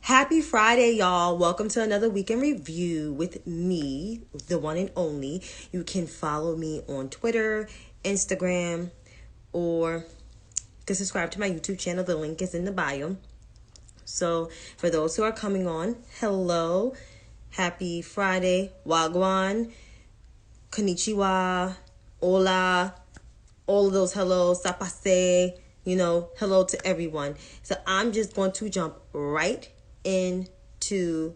Happy Friday, y'all. Welcome to another weekend review with me, the one and only. You can follow me on Twitter, Instagram, or you can subscribe to my YouTube channel. The link is in the bio. So for those who are coming on, hello. Happy Friday. Wagwan. Konnichiwa. Hola. All of those hellos. Sapase. Hello to everyone. So I'm just going to jump right into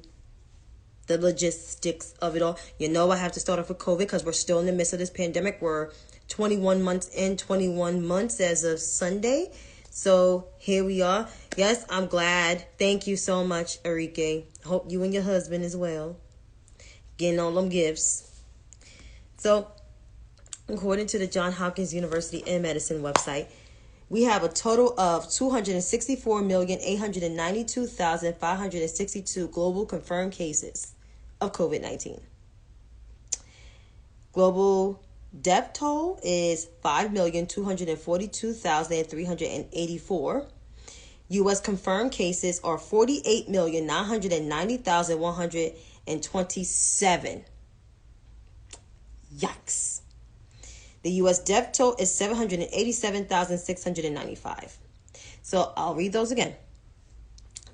the logistics of it all. I have to start off with COVID because we're still in the midst of this pandemic. We're 21 months in, 21 months as of Sunday. So here we are. Yes, I'm glad. Thank you so much, Enrique. Hope you and your husband as well. Getting all them gifts. So, according to the Johns Hopkins University in Medicine website, we have a total of 264,892,562 global confirmed cases of COVID-19. Global death toll is 5,242,384. U.S. confirmed cases are 48,990,127. Yikes. The U.S. death toll is 787,695. So I'll read those again.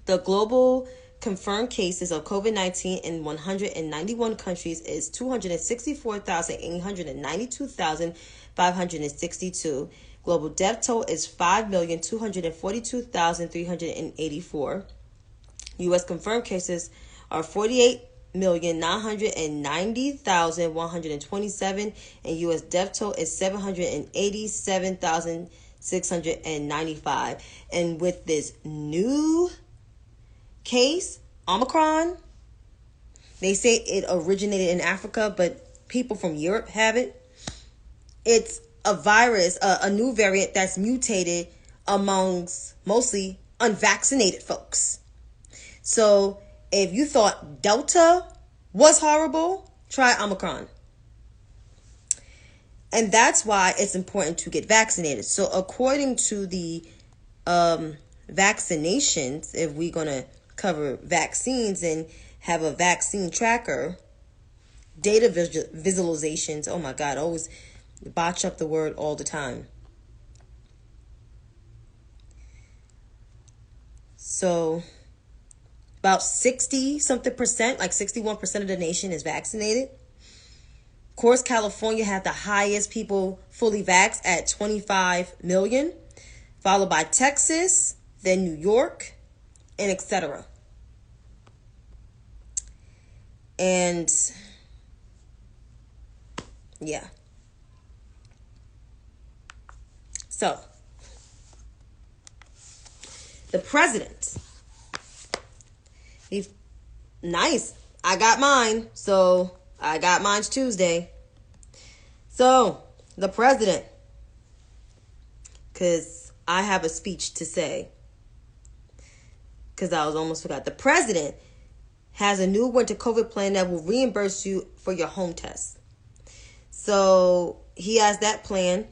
The global confirmed cases of COVID-19 in 191 countries is 264,892,562. Global death toll is 5,242,384. U.S. confirmed cases are 48,990,127, and U.S. death toll is 787,695. And with this new case, Omicron, they say it originated in Africa, but people from Europe have it. It's a virus, a new variant that's mutated amongst mostly unvaccinated folks. So if you thought Delta was horrible, try Omicron. And that's why it's important to get vaccinated. So according to the vaccinations, if we're going to cover vaccines and have a vaccine tracker, data visualizations, oh my God, I always botch up the word all the time. So about 60-something%, like 61% of the nation is vaccinated. Of course, California had the highest people fully vaxxed at 25 million, followed by Texas, then New York, and etc. And yeah. So, the president, he's nice. I got mine. So I got mine Tuesday. So the president, because I have a speech to say, because I almost forgot. The president has a new winter COVID plan that will reimburse you for your home test. So he has that plan.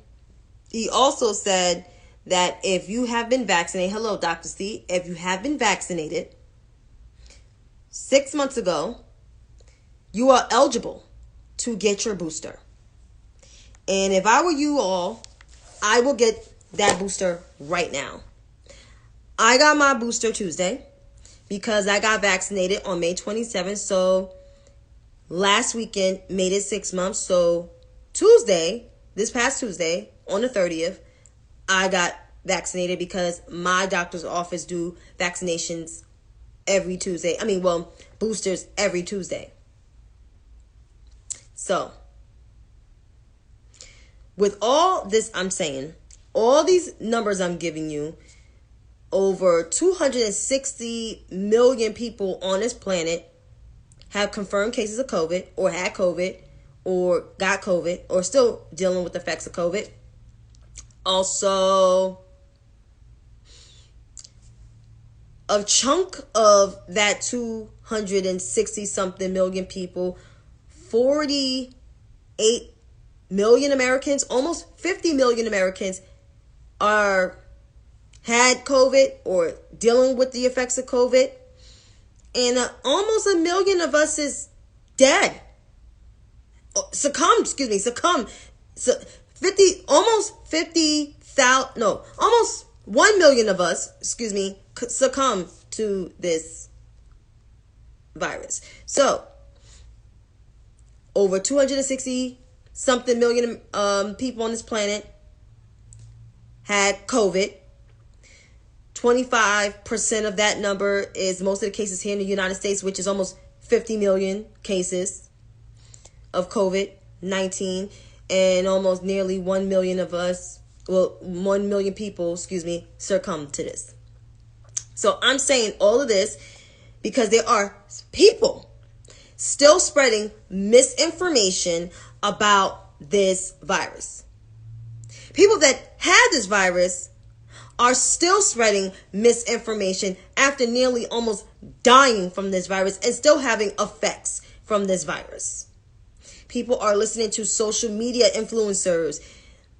He also said that if you have been vaccinated, hello, Dr. C, if you have been vaccinated 6 months ago, you are eligible to get your booster. And if I were you all, I will get that booster right now. I got my booster Tuesday because I got vaccinated on May 27th. So last weekend made it 6 months. So Tuesday, this past Tuesday, on the 30th, I got vaccinated because my doctor's office do vaccinations every Tuesday. Boosters every Tuesday. So, with all this I'm saying, all these numbers I'm giving you, over 260 million people on this planet have confirmed cases of COVID or had COVID or got COVID or still dealing with the effects of COVID. Also, a chunk of that 260 something million people, 48 million Americans, almost 50 million Americans had COVID or dealing with the effects of COVID. And almost 1 million of us is dead. Succumb. So almost 1 million of us, succumb to this virus. So, over 260 something million people on this planet had COVID. 25% of that number is most of the cases here in the United States, which is almost 50 million cases of COVID-19, and almost nearly 1 million of us, 1 million people, succumb to this. So I'm saying all of this because there are people still spreading misinformation about this virus. People that had this virus are still spreading misinformation after nearly almost dying from this virus and still having effects from this virus. People are listening to social media influencers,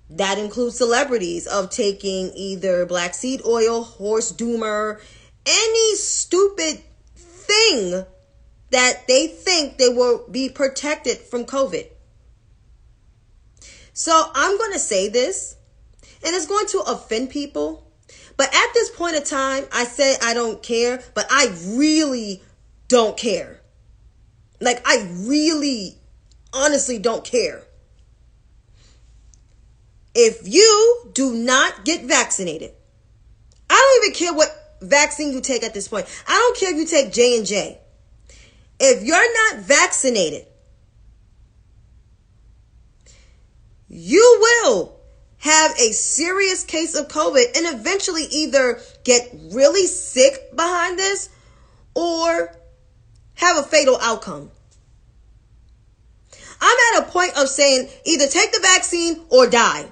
that includes celebrities, of taking either black seed oil, horse doomer, any stupid thing that they think they will be protected from COVID. So I'm going to say this, and it's going to offend people. But at this point in time, I say I don't care, but I really don't care. Like, I really, honestly don't care. If you do not get vaccinated, I don't even care what vaccine you take at this point. I don't care if you take J&J. If you're not vaccinated, you will have a serious case of COVID and eventually either get really sick behind this or have a fatal outcome. I'm at a point of saying either take the vaccine or die.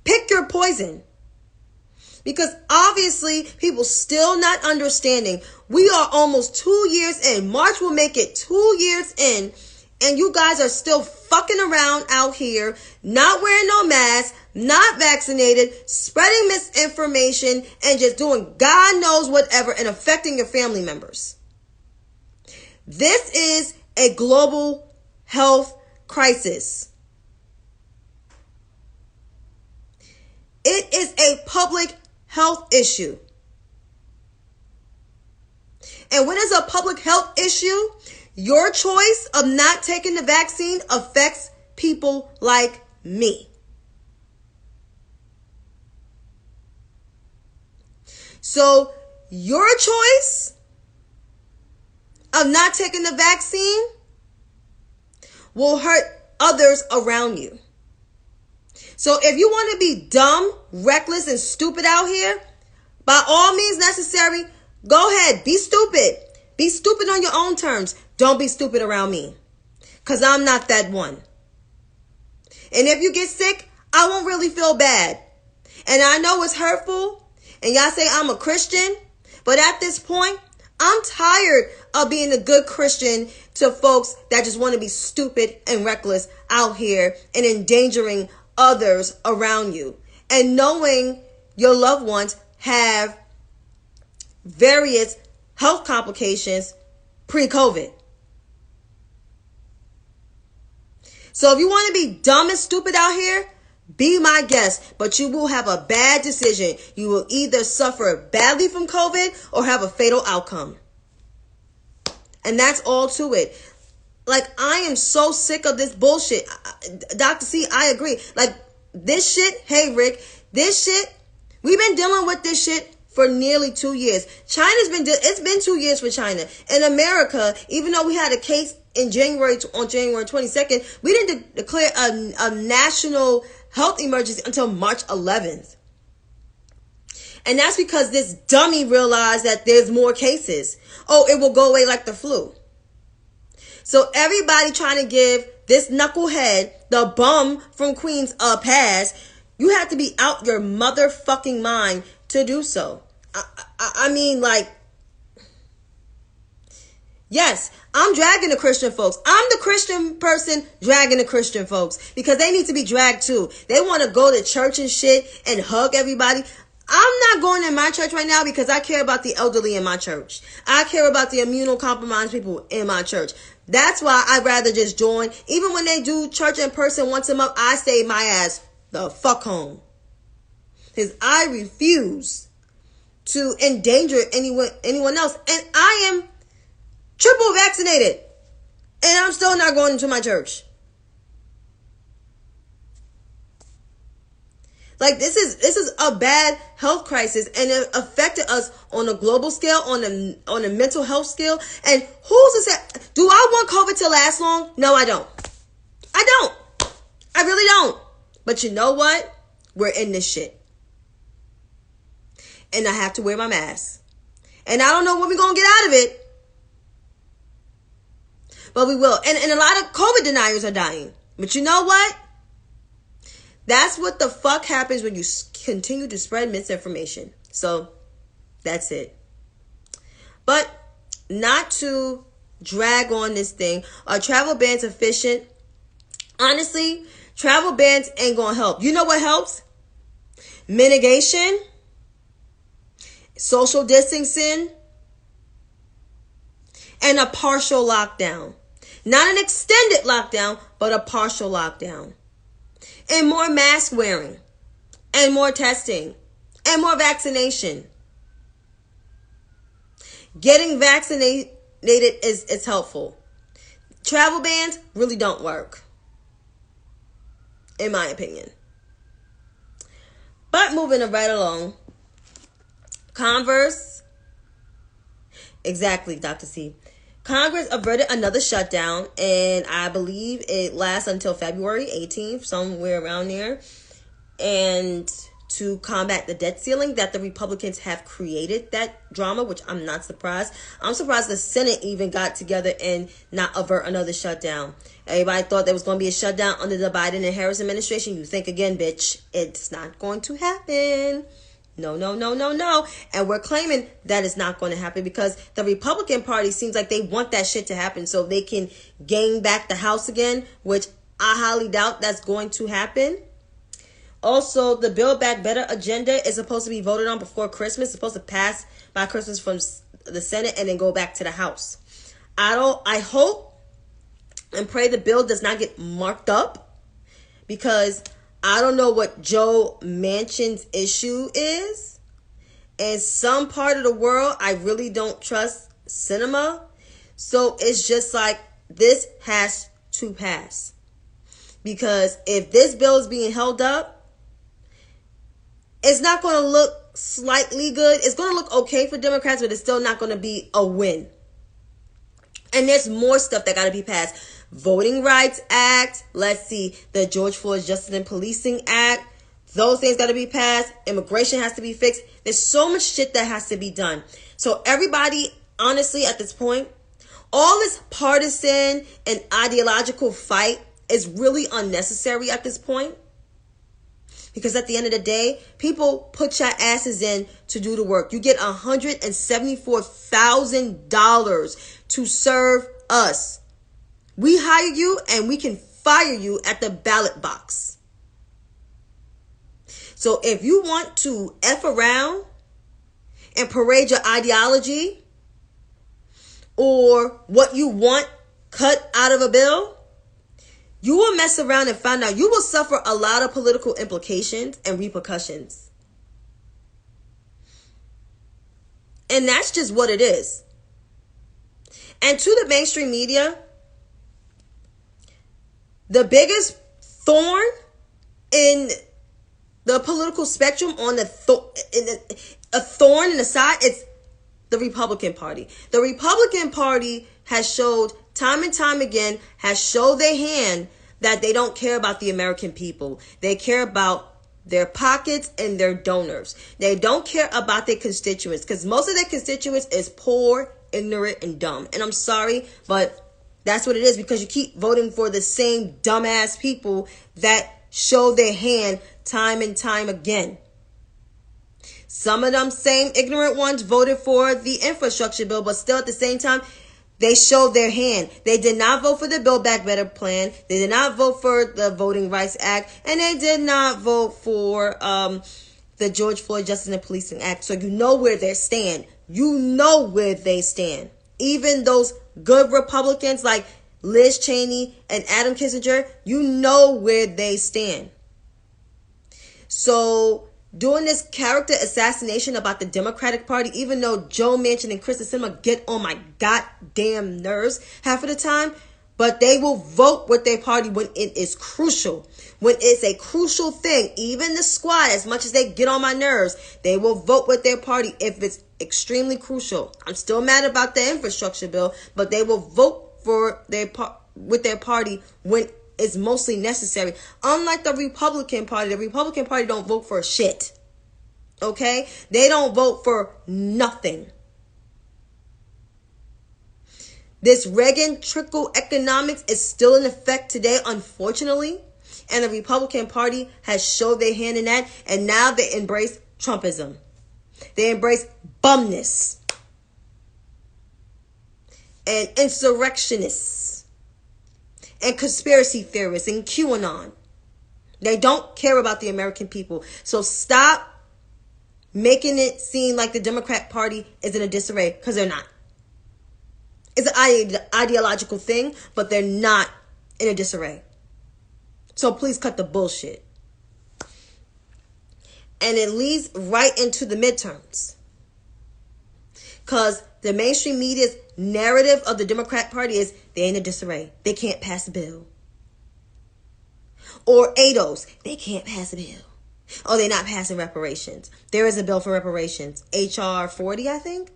Pick your poison. Because obviously people still not understanding. We are almost 2 years in. March will make it 2 years in. And you guys are still fucking around out here, not wearing no mask, not vaccinated, spreading misinformation, and just doing God knows whatever and affecting your family members. This is a global health crisis. It is a public health issue. And when it's a public health issue, your choice of not taking the vaccine affects people like me. So your choice of not taking the vaccine will hurt others around you. So if you want to be dumb, reckless, and stupid out here, by all means necessary, go ahead, be stupid. Be stupid on your own terms. Don't be stupid around me, because I'm not that one. And if you get sick, I won't really feel bad. And I know it's hurtful, and y'all say I'm a Christian, but at this point, I'm tired of being a good Christian to folks that just want to be stupid and reckless out here and endangering others around you. And knowing your loved ones have various health complications pre-COVID. So if you want to be dumb and stupid out here, be my guest, but you will have a bad decision. You will either suffer badly from COVID or have a fatal outcome. And that's all to it. Like, I am so sick of this bullshit. Dr. C, I agree. Like, this shit, hey, Rick, this shit, we've been dealing with this shit for nearly 2 years. It's been 2 years for China. In America, even though we had a case on January 22nd, we didn't declare a national health emergency until March 11th. And that's because this dummy realized that there's more cases. Oh, it will go away like the flu. So everybody trying to give this knucklehead, the bum from Queens, a pass, you have to be out your motherfucking mind to do so. I mean, like, yes, I'm dragging the Christian folks. I'm the Christian person dragging the Christian folks because they need to be dragged too. They want to go to church and shit and hug everybody. I'm not going in my church right now because I care about the elderly in my church. I care about the immunocompromised people in my church. That's why I'd rather just join. Even when they do church in person once a month, I stay my ass the fuck home. Because I refuse to endanger anyone else. And I am triple vaccinated. And I'm still not going into my church. Like, this is a bad health crisis, and it affected us on a global scale, on a mental health scale. And who's to say, do I want COVID to last long? No, I don't. I don't. I really don't. But you know what? We're in this shit. And I have to wear my mask. And I don't know when we're going to get out of it. But we will. And a lot of COVID deniers are dying. But you know what? That's what the fuck happens when you continue to spread misinformation. So, that's it. But, not to drag on this thing. Are travel bans efficient? Honestly, travel bans ain't gonna help. You know what helps? Mitigation, social distancing, and a partial lockdown. Not an extended lockdown, but a partial lockdown. And more mask wearing, and more testing, and more vaccination. Getting vaccinated is helpful. Travel bans really don't work, in my opinion. But moving right along, exactly, Dr. C. Congress averted another shutdown, and I believe it lasts until February 18th, somewhere around there. And to combat the debt ceiling, that the Republicans have created that drama, which I'm not surprised. I'm surprised the Senate even got together and not avert another shutdown. Everybody thought there was going to be a shutdown under the Biden and Harris administration. You think again, bitch. It's not going to happen. No. And we're claiming that it's not going to happen because the Republican Party seems like they want that shit to happen so they can gain back the House again, which I highly doubt that's going to happen. Also, the Build Back Better agenda is supposed to be voted on before Christmas. It's supposed to pass by Christmas from the Senate and then go back to the House. I hope and pray the bill does not get marked up because I don't know what Joe Manchin's issue is. In some part of the world, I really don't trust cinema. So it's just like, this has to pass. Because if this bill is being held up, it's not going to look slightly good. It's going to look okay for Democrats, but it's still not going to be a win. And there's more stuff that got to be passed. Voting Rights Act. Let's see. The George Floyd Justice and Policing Act. Those things got to be passed. Immigration has to be fixed. There's so much shit that has to be done. So everybody, honestly, at this point, all this partisan and ideological fight is really unnecessary at this point. Because at the end of the day, people put your asses in to do the work. You get $174,000 to serve us. We hire you and we can fire you at the ballot box. So if you want to F around and parade your ideology or what you want cut out of a bill, you will mess around and find out you will suffer a lot of political implications and repercussions. And that's just what it is. And to the mainstream media, the biggest thorn in the political spectrum on a thorn in the side, it's the Republican Party. The Republican Party has showed time and time again, has showed their hand that they don't care about the American people. They care about their pockets and their donors. They don't care about their constituents because most of their constituents is poor, ignorant, and dumb. And I'm sorry, but that's what it is because you keep voting for the same dumbass people that show their hand time and time again. Some of them same ignorant ones voted for the infrastructure bill, but still at the same time, they showed their hand. They did not vote for the Build Back Better plan. They did not vote for the Voting Rights Act. And they did not vote for the George Floyd Justice and Policing Act, so you know where they stand. You know where they stand. Even those good Republicans like Liz Cheney and Adam Kinzinger, you know where they stand. So doing this character assassination about the Democratic Party, even though Joe Manchin and Kyrsten Sinema get on my goddamn nerves half of the time, but they will vote with their party when it is crucial. When it's a crucial thing, even the squad, as much as they get on my nerves, they will vote with their party if it's extremely crucial. I'm still mad about the infrastructure bill, but they will vote for with their party when it's mostly necessary. Unlike the Republican Party don't vote for shit. Okay? They don't vote for nothing. This Reagan trickle economics is still in effect today, unfortunately. And the Republican Party has showed their hand in that. And now they embrace Trumpism. They embrace bumness. And insurrectionists. And conspiracy theorists. And QAnon. They don't care about the American people. So stop making it seem like the Democrat Party is in a disarray. Because they're not. It's an ideological thing, but they're not in a disarray. So please cut the bullshit. And it leads right into the midterms. Because the mainstream media's narrative of the Democrat Party is they're in a disarray. They can't pass a bill. Or ADOS, they can't pass a bill. Oh, they're not passing reparations. There is a bill for reparations. HR 40, I think.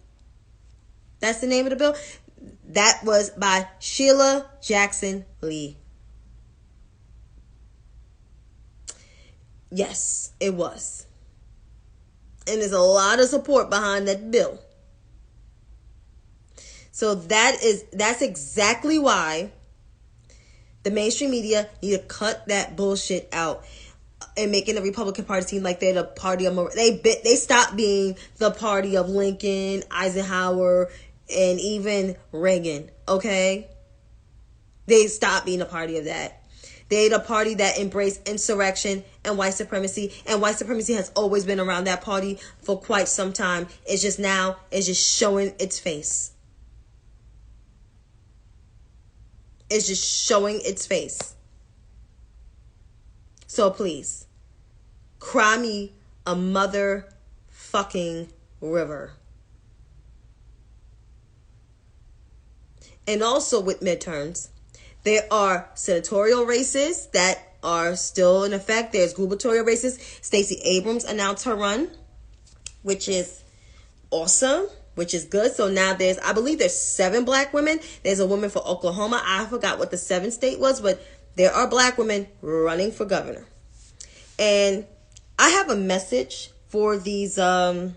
That's the name of the bill. That was by Sheila Jackson Lee. Yes, it was. And there's a lot of support behind that bill. So that's exactly why the mainstream media need to cut that bullshit out and making the Republican Party seem like they're the party of they stopped being the party of Lincoln, Eisenhower, and even Reagan, okay? They stopped being a party of that. They're the party that embraced insurrection and white supremacy. And white supremacy has always been around that party for quite some time. It's just now, it's just showing its face. It's just showing its face. So please, cry me a motherfucking river. And also with midterms, there are senatorial races that are still in effect. There's gubernatorial races. Stacey Abrams announced her run, which is awesome, which is good. So now I believe there's 7 black women. There's a woman for Oklahoma. I forgot what the 7th state was, but there are black women running for governor. And I have a message for these follow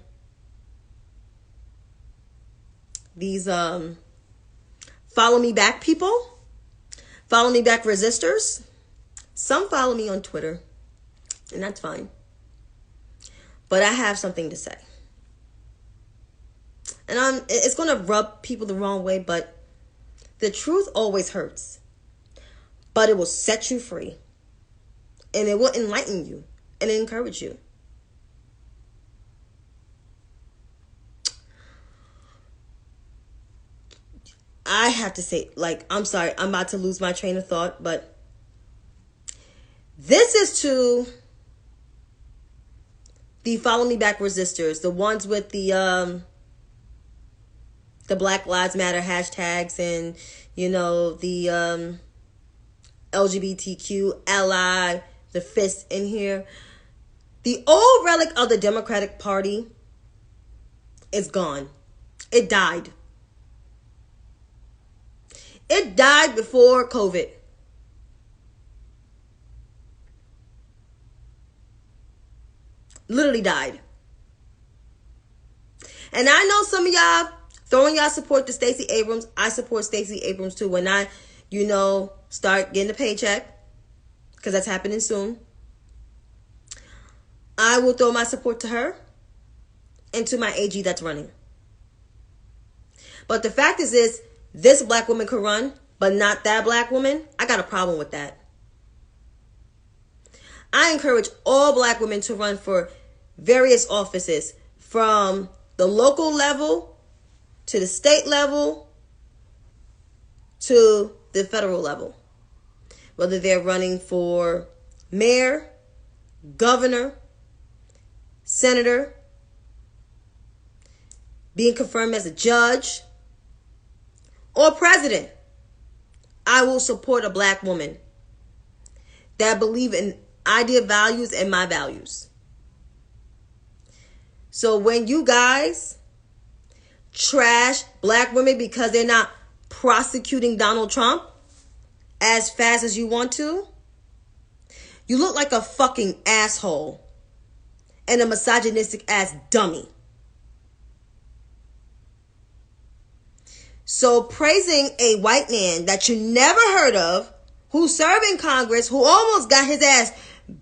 me back people. Follow me back resistors. Some follow me on Twitter, and that's fine. But I have something to say. And it's going to rub people the wrong way, but the truth always hurts. But it will set you free. And it will enlighten you and encourage you. I have to say, I'm sorry, I'm about to lose my train of thought, but this is to the follow me back resistors, the ones with the Black Lives Matter hashtags and, the LGBTQ ally, the fist in here. The old relic of the Democratic Party is gone. It died. It died before COVID. Literally died. And I know some of y'all throwing y'all support to Stacey Abrams. I support Stacey Abrams too. When I, start getting a paycheck, because that's happening soon, I will throw my support to her and to my AG that's running. But the fact is this black woman could run, but not that black woman. I got a problem with that. I encourage all black women to run for various offices, from the local level to the state level to the federal level. Whether they're running for mayor, governor, senator, being confirmed as a judge, or president, I will support a black woman that believe in idea values and my values. So when you guys trash black women because they're not prosecuting Donald Trump as fast as you want to, you look like a fucking asshole and a misogynistic ass dummy. So praising a white man that you never heard of, who served in Congress, who almost got his ass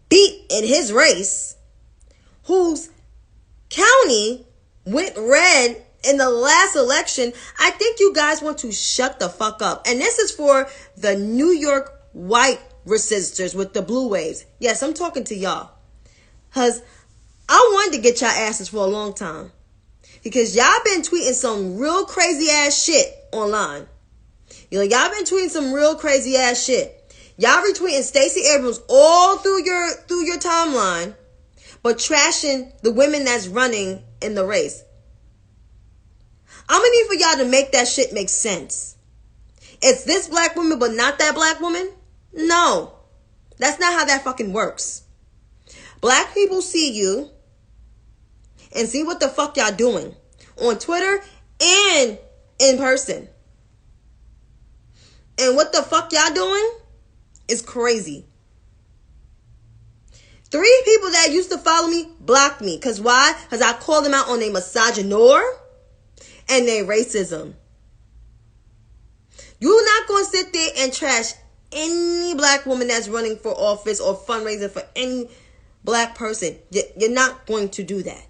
beat in his race, whose county went red in the last election, I think you guys want to shut the fuck up. And this is for the New York white resistors with the blue waves. Yes, I'm talking to y'all. Because I wanted to get y'all asses for a long time. Because y'all been tweeting some real crazy ass shit online. Y'all been tweeting some real crazy ass shit. Y'all retweeting Stacey Abrams all through your timeline, but trashing the women that's running in the race. I'm gonna need for y'all to make that shit make sense. It's this black woman, but not that black woman? No. That's not how that fucking works. Black people see you and see what the fuck y'all doing on Twitter and in person. And what the fuck y'all doing is crazy. 3 people that used to follow me blocked me. Because why? Because I called them out on their misogynoir and their racism. You're not going to sit there and trash any black woman that's running for office or fundraising for any black person. You're not going to do that.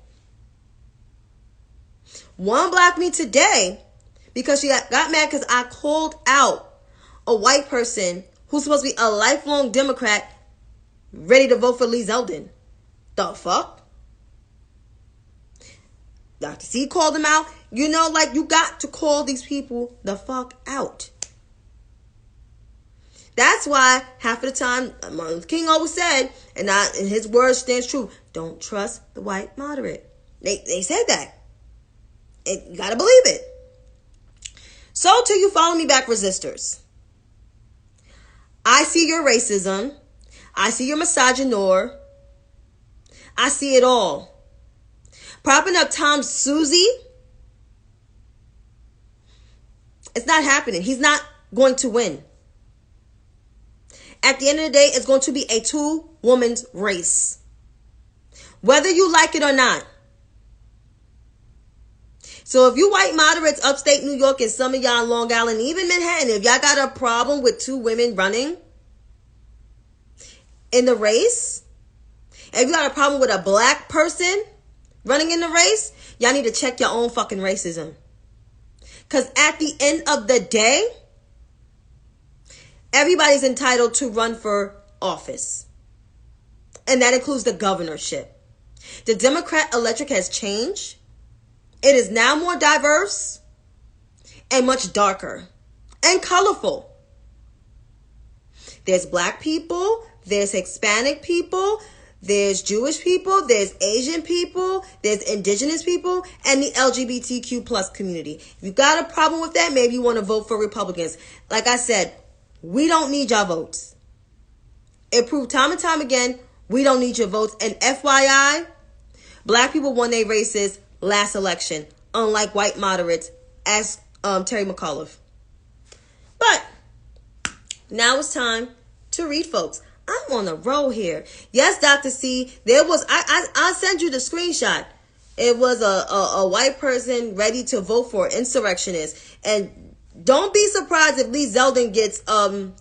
One blocked me today because she got mad because I called out a white person who's supposed to be a lifelong Democrat ready to vote for Lee Zeldin. The fuck? Dr. C called him out. You got to call these people the fuck out. That's why half of the time, Martin Luther King always said, and his word stands true, don't trust the white moderate. They said that. And you gotta believe it. So till you follow me back, resistors. I see your racism. I see your misogynoir. I see it all. Propping up Tom Suzy. It's not happening. He's not going to win. At the end of the day, it's going to be a 2-woman's race. Whether you like it or not. So if you white moderates upstate New York and some of y'all in Long Island, even Manhattan, if y'all got a problem with 2 women running in the race, if you got a problem with a black person running in the race, y'all need to check your own fucking racism. Because at the end of the day, everybody's entitled to run for office. And that includes the governorship. The Democrat electorate has changed. It is now more diverse and much darker and colorful. There's black people, there's Hispanic people, there's Jewish people, there's Asian people, there's indigenous people, and the LGBTQ plus community. If you got a problem with that, maybe you want to vote for Republicans. Like I said, we don't need your votes. It proved time and time again, we don't need your votes. And FYI, black people won their races last election, unlike white moderates, as Terry McAuliffe. But now it's time to read, folks. I'm on a roll here. Yes, Dr. C, there was, I'll send you the screenshot. It was a white person ready to vote for insurrectionists. And don't be surprised if Lee Zeldin gets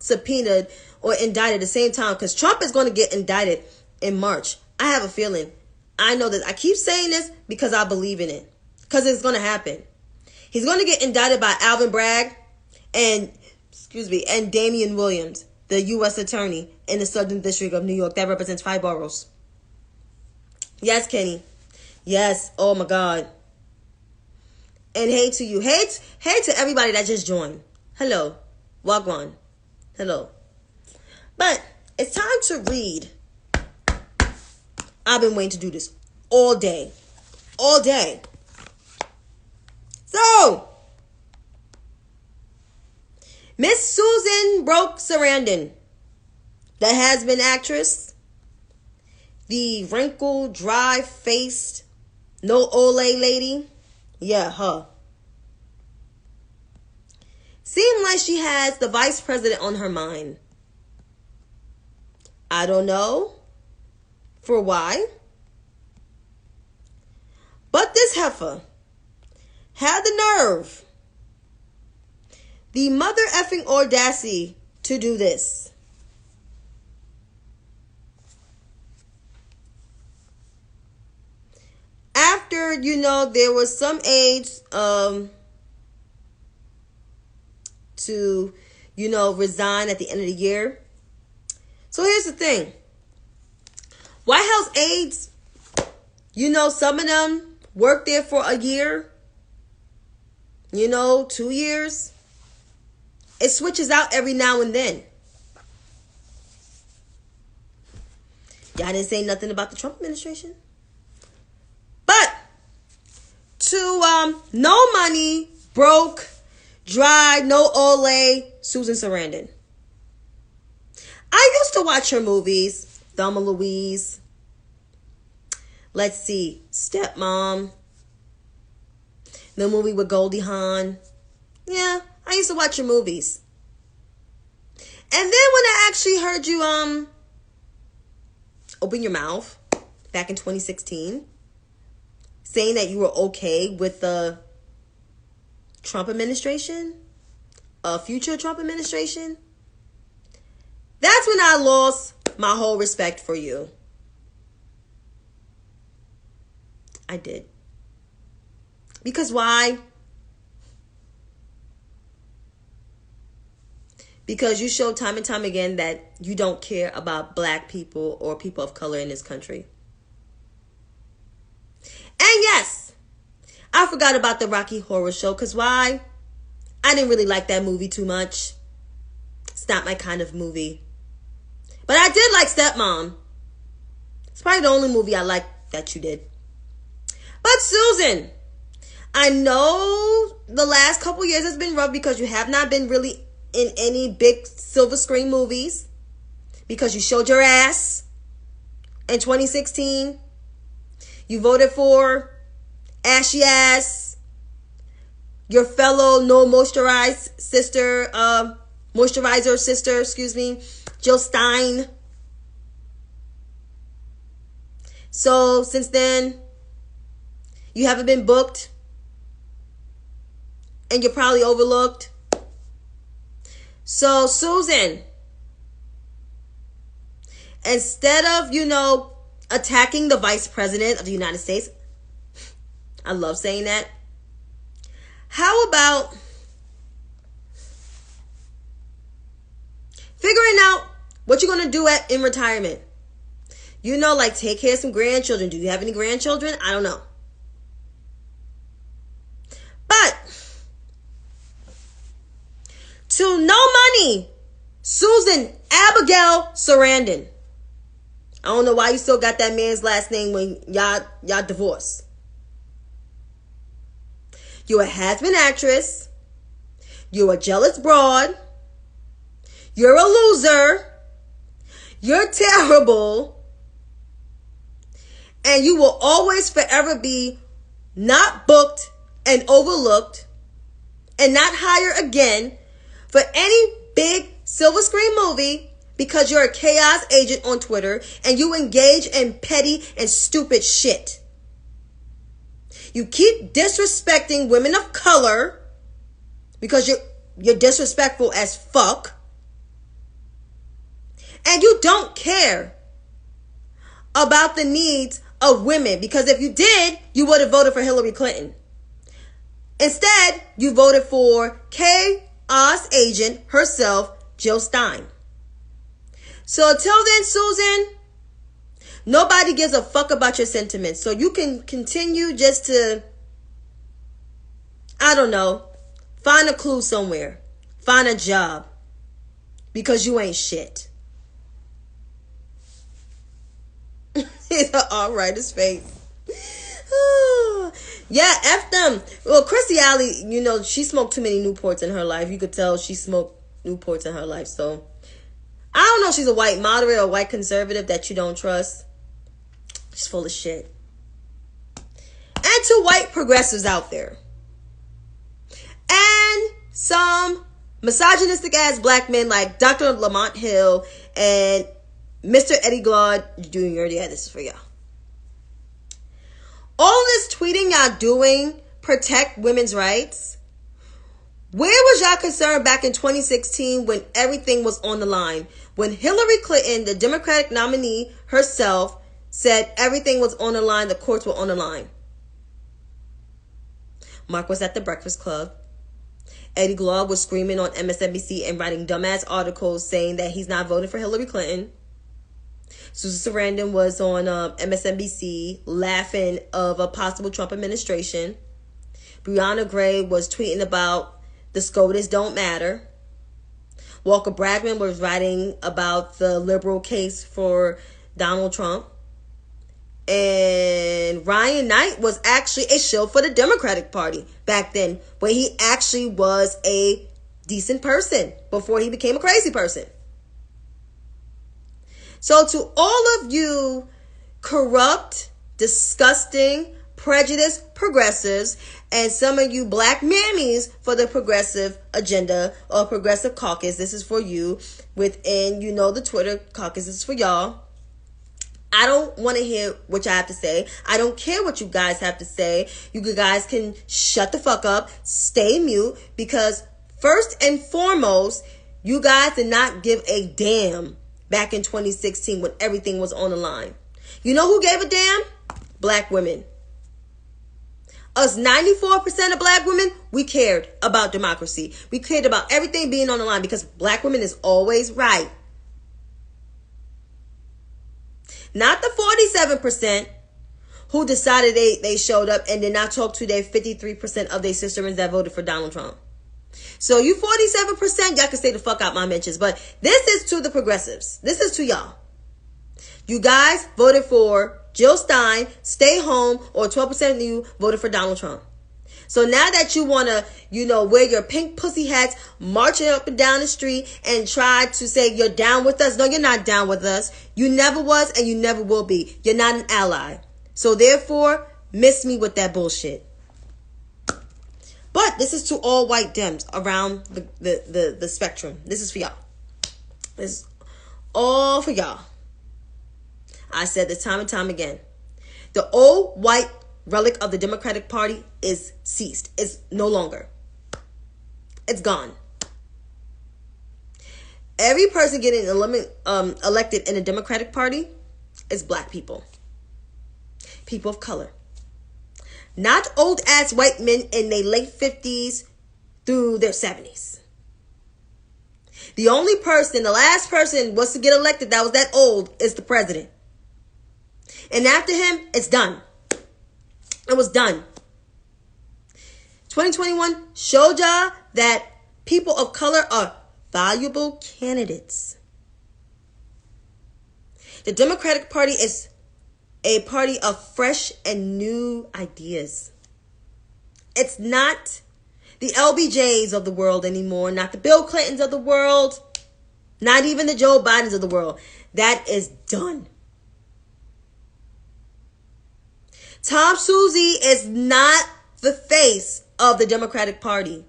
subpoenaed or indicted at the same time, because Trump is going to get indicted in March. I have a feeling. I know that. I keep saying this because I believe in it. Because it's going to happen. He's going to get indicted by Alvin Bragg and Damian Williams, the U.S. attorney in the Southern District of New York that represents 5 boroughs. Yes, Kenny. Yes. Oh my God. And hey to you. Hey to everybody that just joined. Hello. Wagwan. Hello. But it's time to read. I've been waiting to do this all day. All day. So, Miss Susan Brooke Sarandon, the has-been actress, the wrinkled, dry-faced, no ole lady. Yeah, her. Seemed like she has the vice president on her mind. I don't know for why. But this heifer had the nerve, the mother effing audacity to do this. After, there was some aides to, resign at the end of the year. So here's the thing. White House aides, some of them worked there for a year, 2 years. It switches out every now and then. Y'all didn't say nothing about the Trump administration. But to no money, broke, dry, no ole, Susan Sarandon. I used to watch her movies. Thelma Louise. Let's see. Stepmom. The movie with Goldie Hawn. Yeah, I used to watch your movies. And then when I actually heard you open your mouth back in 2016, saying that you were okay with the Trump administration, a future Trump administration, that's when I lost my whole respect for you. I did. Because why? Because you show time and time again that you don't care about black people or people of color in this country. And yes, I forgot about the Rocky Horror Show. Because why? I didn't really like that movie too much. It's not my kind of movie. But I did like Stepmom. It's probably the only movie I liked that you did. But Susan, I know the last couple years has been rough because you have not been really in any big silver screen movies. Because you showed your ass in 2016. You voted for ashy ass, your fellow no moisturizer sister, Jill Stein. So since then, you haven't been booked, and you're probably overlooked. So Susan, instead of, attacking the vice president of the United States, I love saying that. How about figuring out what you're going to do in retirement? Like take care of some grandchildren. Do you have any grandchildren? I don't know. But to no money, Susan Abigail Sarandon. I don't know why you still got that man's last name when y'all divorced. You're a has-been actress. You're a jealous broad. You're a loser. You're terrible. And you will always forever be not booked and overlooked and not hired again for any big silver screen movie because you're a chaos agent on Twitter and you engage in petty and stupid shit. You keep disrespecting women of color because you're disrespectful as fuck. And you don't care about the needs of women because if you did, you would have voted for Hillary Clinton. Instead, you voted for chaos agent herself, Jill Stein. So until then, Susan, Nobody gives a fuck about your sentiments. So you can continue just to, I don't know, find a clue somewhere. Find a job. Because you ain't shit. All right, his face. Yeah, F them. Well, Chrissy Alley, you know, she smoked too many Newports in her life. You could tell she smoked Newports in her life. So, I don't know if she's a white moderate or white conservative that you don't trust. She's full of shit. And two white progressives out there. And some misogynistic ass black men like Dr. Lamont Hill and Mr. Eddie Glaude Jr. Yeah, this is for y'all. All this tweeting y'all doing protect women's rights. Where was y'all concerned back in 2016 when everything was on the line? When Hillary Clinton, the Democratic nominee herself, said everything was on the line, the courts were on the line. Mark was at the Breakfast Club. Eddie Glaude was screaming on MSNBC and writing dumbass articles saying that he's not voting for Hillary Clinton. Susan Sarandon was on MSNBC laughing of a possible Trump administration. Brianna Gray was tweeting about the SCOTUS don't matter. Walker Bragman was writing about the liberal case for Donald Trump. And Ryan Knight was actually a shill for the Democratic Party back then, when he actually was a decent person before he became a crazy person. So to all of you corrupt, disgusting, prejudiced progressives, and some of you black mammies for the progressive agenda or progressive caucus, this is for you. Within, you know, the Twitter caucus, this is for y'all. I don't want to hear what y'all have to say. I don't care what you guys have to say. You guys can shut the fuck up, stay mute, because first and foremost, you guys did not give a damn back in 2016 when everything was on the line. You know who gave a damn? Black women. Us 94% of black women, we cared about democracy. We cared about everything being on the line because black women is always right. Not the 47% who decided they showed up and did not talk to their 53% of their sisterins that voted for Donald Trump. So you 47%, y'all can stay the fuck out my mentions. But this is to the progressives. This is to y'all. You guys voted for Jill Stein, stay home, or 12% of you voted for Donald Trump. So now that you want to, you know, wear your pink pussy hats, marching up and down the street and try to say you're down with us. No, you're not down with us. You never was and you never will be. You're not an ally. So therefore, miss me with that bullshit. But this is to all white Dems around the spectrum. This is for y'all. This is all for y'all. I said this time and time again. The old white relic of the Democratic Party is ceased. It's no longer. It's gone. Every person getting elected in the Democratic Party is black people. People of color. Not old ass white men in their late 50s through their 70s. The only person, the last person was to get elected that was that old is the president. And after him, it's done. It was done. 2021 showed y'all that people of color are valuable candidates. The Democratic Party is a party of fresh and new ideas. It's not the LBJs of the world anymore, not the Bill Clintons of the world, not even the Joe Bidens of the world. That is done. Tom Suozzi is not the face of the Democratic Party.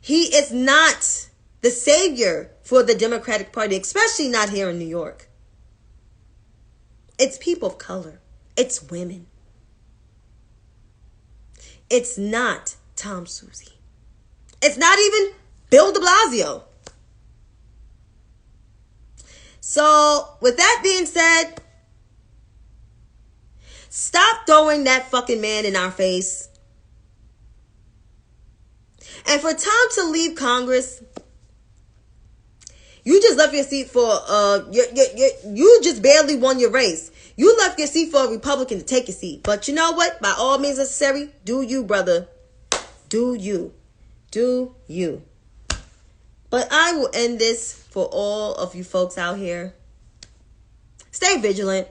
He is not the savior for the Democratic Party, especially not here in New York. It's people of color. It's women. It's not Tom Suozzi. It's not even Bill de Blasio. So, with that being said, stop throwing that fucking man in our face. And for Tom to leave Congress, You just left your seat for you just barely won your race. You left your seat for a Republican to take your seat. But you know what? By all means necessary, do you, brother. Do you. Do you. But I will end this for all of you folks out here. Stay vigilant.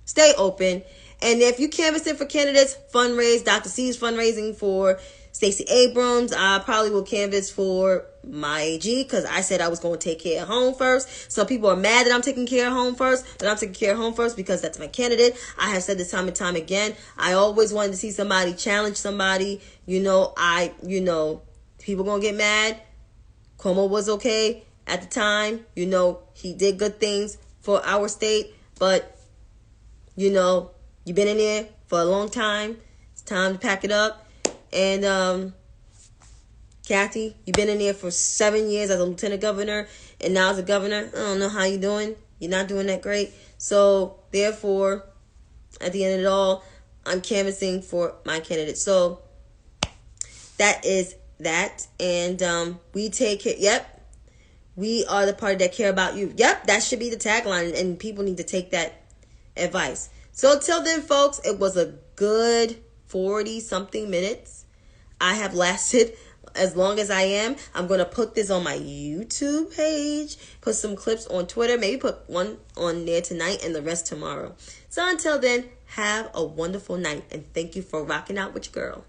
Stay open. And if you canvassing for candidates, fundraise. Dr. C's fundraising for Stacey Abrams. I probably will canvass for my AG because I said I was going to take care of home first. Some people are mad that I'm taking care of home first, but I'm taking care of home first because that's my candidate. I have said this time and time again. I always wanted to see somebody challenge somebody. People going to get mad. Cuomo was okay at the time. He did good things for our state, but you've been in there for a long time. It's time to pack it up. And Kathy, you've been in there for 7 years as a lieutenant governor, and now as a governor. I don't know how you're doing. You're not doing that great. So therefore, at the end of it all, I'm canvassing for my candidate. So that is that. And we take care. Yep, we are the party that care about you. Yep, that should be the tagline, and people need to take that advice. So till then, folks, it was a good 40-something minutes. I have lasted as long as I am. I'm going to put this on my YouTube page, put some clips on Twitter, maybe put one on there tonight and the rest tomorrow. So until then, have a wonderful night, and thank you for rocking out with your girl.